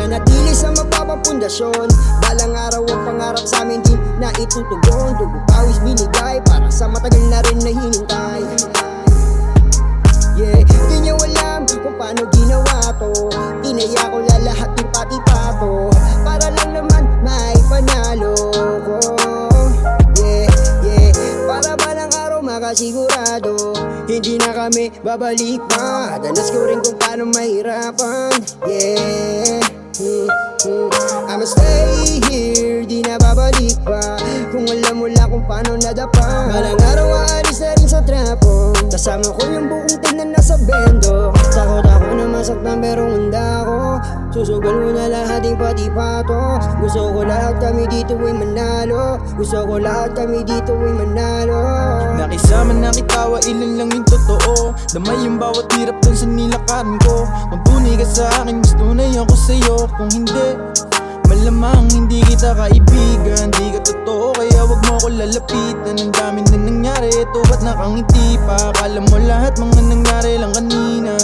Mananatili sa mababang pundasyon. Balang araw ang pangarap sa amin di na itutugon. Dugo pawis binigay para sa matagal na rin na hinintay. Yeah, di niyo alam kung paano ginawa to. Tinaya ko lahat yung pati-pato para lang naman may panalo ko. Para balang araw makasigurado hindi na kami babalik pa. Danas ko rin kung paano mahirapan. Yeah, I'ma stay here, di na babalik pa. Kung alam mo lang kung paano nadapa. Balang araw aalis na rin sa trapo. Kasama ko yung buong team na nasa bendo. Takot ako na masaktan pero handa ko. Susugal mo na lahat yung pati-pato. Gusto ko lahat kami dito ay manalo. Gusto ko lahat kami dito ay manalo. Nakisama, nakitawa, ilan lang yung totoo. Damay yung bawat hirap dun sa nilakaran ko. Kung tunay ka sa akin, mas tunay ako sa'yo. Kung hindi, malamang hindi kita kaibigan. Di ka totoo, kaya wag mo ako lalapitan. Ang dami na nangyari, ito ba't nakangiti pa? Akala mo lahat mga nangyari lang kanina.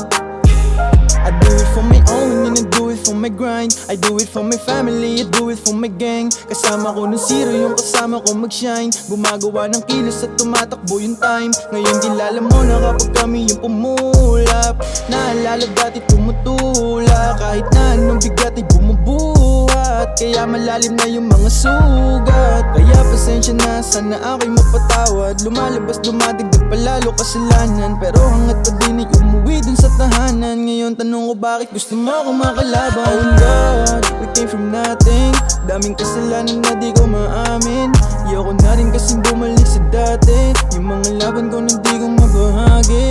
I do it for my own and I do it for my grind. I do it for my family, I do it for my gang. Kasama ko ng zero, yung kasama ko mag-shine. Gumagawa ng kilos at tumatakbo yung time. Ngayon kilala mo na kapag kami yung pumulap. Naalala dati tumutula. Kahit na anong bigat ay bumubuhat. Kaya malalim na yung mga sugat. Kaya pasensya na, sana ako'y mapatawad. Lumalabas, dumadagdag palalo kasalanan. Pero hangat pa din ay umuwi dun sa tahanan. Ngayon tanong ko bakit gusto mo ako makalaban. Oh God, we came from nothing. Daming kasalanan na di ko maamin. Ayoko na rin kasing bumalik sa dati. Yung mga laban ko na di ko mabahagi.